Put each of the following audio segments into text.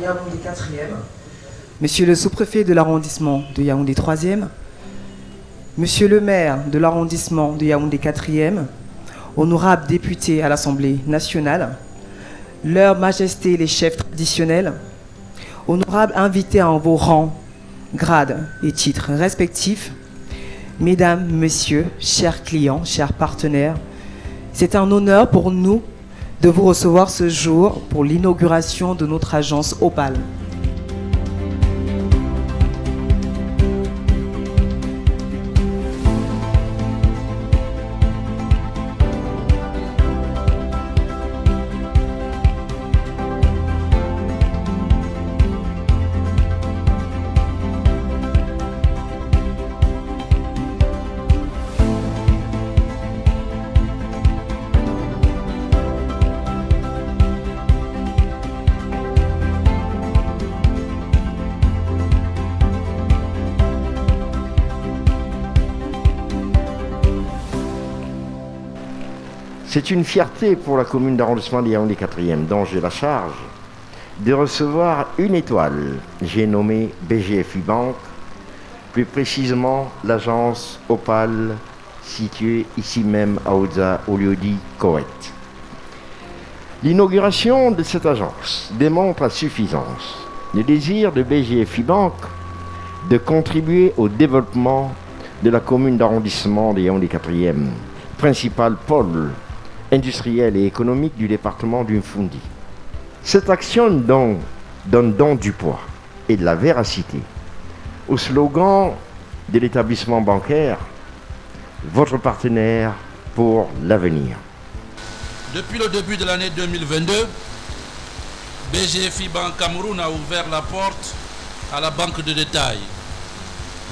Yaoundé 4e, Monsieur le sous-préfet de l'arrondissement de Yaoundé 3e, Monsieur le maire de l'arrondissement de Yaoundé 4e, honorables députés à l'Assemblée nationale, Leurs Majestés les chefs traditionnels, honorables invités en vos rangs, grades et titres respectifs, Mesdames, Messieurs, chers clients, chers partenaires, c'est un honneur pour nous de vous recevoir ce jour pour l'inauguration de notre agence Opal. C'est une fierté pour la commune d'arrondissement de Yaoundé 4e, dont j'ai la charge, de recevoir une étoile. J'ai nommé BGFI Bank, plus précisément l'agence Opal, située ici même à Oudza, au lieu-dit Koweït. L'inauguration de cette agence démontre à suffisance le désir de BGFI Bank de contribuer au développement de la commune d'arrondissement de Yaoundé 4e, principal pôle industriel et économique du département du Mfundi. Cette action donne donc du poids et de la véracité au slogan de l'établissement bancaire « Votre partenaire pour l'avenir ». Depuis le début de l'année 2022, BGFI Bank Cameroun a ouvert la porte à la banque de détail.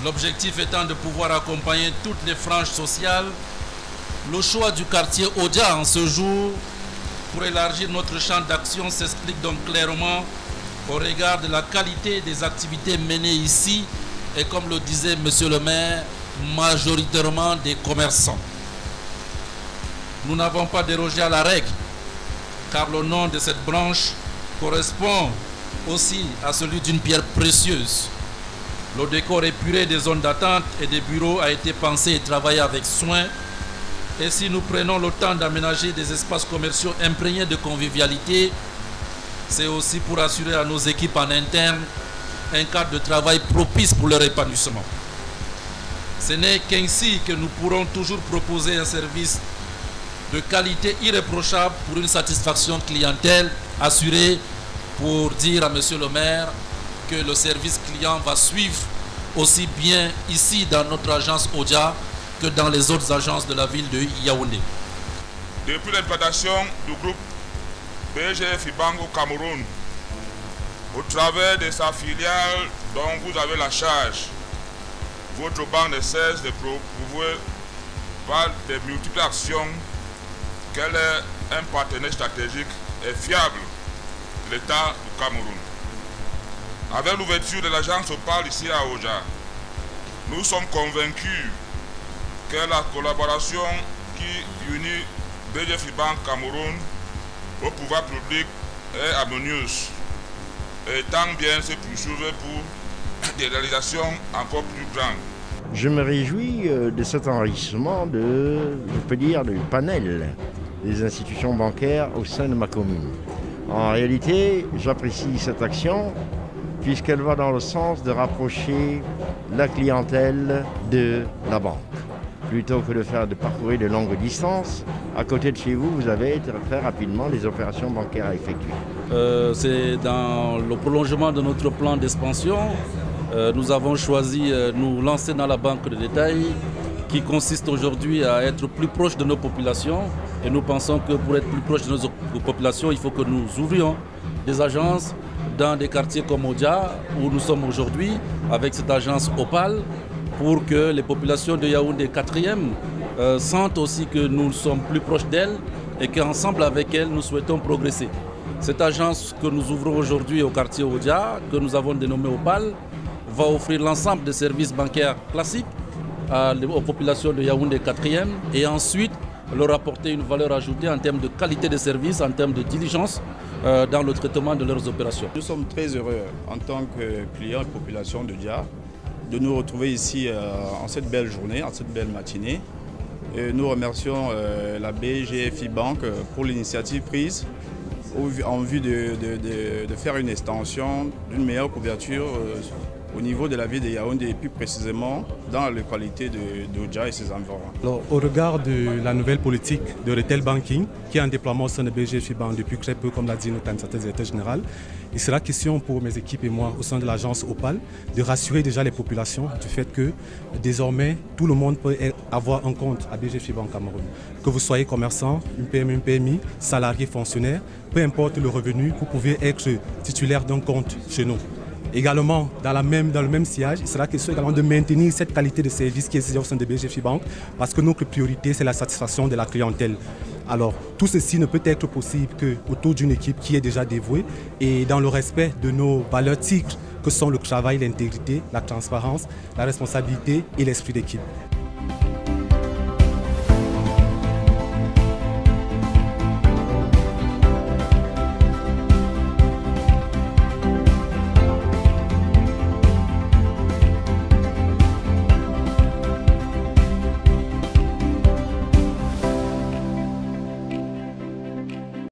L'objectif étant de pouvoir accompagner toutes les franges sociales. Le choix du quartier Odia en ce jour pour élargir notre champ d'action s'explique donc clairement au regard de la qualité des activités menées ici et comme le disait Monsieur le maire, majoritairement des commerçants. Nous n'avons pas dérogé à la règle car le nom de cette branche correspond aussi à celui d'une pierre précieuse. Le décor épuré des zones d'attente et des bureaux a été pensé et travaillé avec soin. Et si nous prenons le temps d'aménager des espaces commerciaux imprégnés de convivialité, c'est aussi pour assurer à nos équipes en interne un cadre de travail propice pour leur épanouissement. Ce n'est qu'ainsi que nous pourrons toujours proposer un service de qualité irréprochable pour une satisfaction clientèle assurée, pour dire à Monsieur le maire que le service client va suivre aussi bien ici dans notre agence Odia que dans les autres agences de la ville de Yaoundé. Depuis l'implantation du groupe BGFI Bank au Cameroun, au travers de sa filiale dont vous avez la charge, votre banque ne cesse de prouver par des multiples actions qu'elle est un partenaire stratégique et fiable de l'État du Cameroun. Avec l'ouverture de l'agence Opal ici à Oja, nous sommes convaincus que la collaboration qui unit BGFI Bank Cameroun au pouvoir public est harmonieuse et tend bien se poursuivre pour des réalisations encore plus grandes. Je me réjouis de cet enrichissement du panel des institutions bancaires au sein de ma commune. En réalité, j'apprécie cette action puisqu'elle va dans le sens de rapprocher la clientèle de la banque. Plutôt que de parcourir de longues distances, à côté de chez vous, vous avez très rapidement des opérations bancaires à effectuer. C'est dans le prolongement de notre plan d'expansion. Nous avons choisi de nous lancer dans la banque de détail qui consiste aujourd'hui à être plus proche de nos populations. Et nous pensons que pour être plus proche de nos populations, il faut que nous ouvrions des agences dans des quartiers comme Odia, où nous sommes aujourd'hui, avec cette agence Opal, pour que les populations de Yaoundé 4e sentent aussi que nous sommes plus proches d'elles et qu'ensemble avec elles, nous souhaitons progresser. Cette agence que nous ouvrons aujourd'hui au quartier Odia, que nous avons dénommée Opal, va offrir l'ensemble des services bancaires classiques aux populations de Yaoundé 4e et ensuite leur apporter une valeur ajoutée en termes de qualité de service, en termes de diligence dans le traitement de leurs opérations. Nous sommes très heureux en tant que clients et population de Dia de nous retrouver ici en cette belle journée, en cette belle matinée. Et nous remercions la BGFI Bank pour l'initiative prise en vue de faire une extension d'une meilleure couverture au niveau de la ville de Yaoundé et plus précisément dans la localité d'Odja et ses environs. Alors, au regard de la nouvelle politique de retail banking qui est en déploiement au sein de BGFI Bank depuis très peu, comme l'a dit notre administrateur directeur général, il sera question pour mes équipes et moi au sein de l'agence Opal de rassurer déjà les populations du fait que désormais tout le monde peut avoir un compte à BGFI Bank Cameroun. Que vous soyez commerçant, une PME, une PMI, salarié, fonctionnaire, peu importe le revenu, vous pouvez être titulaire d'un compte chez nous. Également, dans le même sillage, il sera question également de maintenir cette qualité de service qui est au sein de BGFI Bank parce que notre priorité, c'est la satisfaction de la clientèle. Alors, tout ceci ne peut être possible qu'autour d'une équipe qui est déjà dévouée et dans le respect de nos valeurs tigres que sont le travail, l'intégrité, la transparence, la responsabilité et l'esprit d'équipe.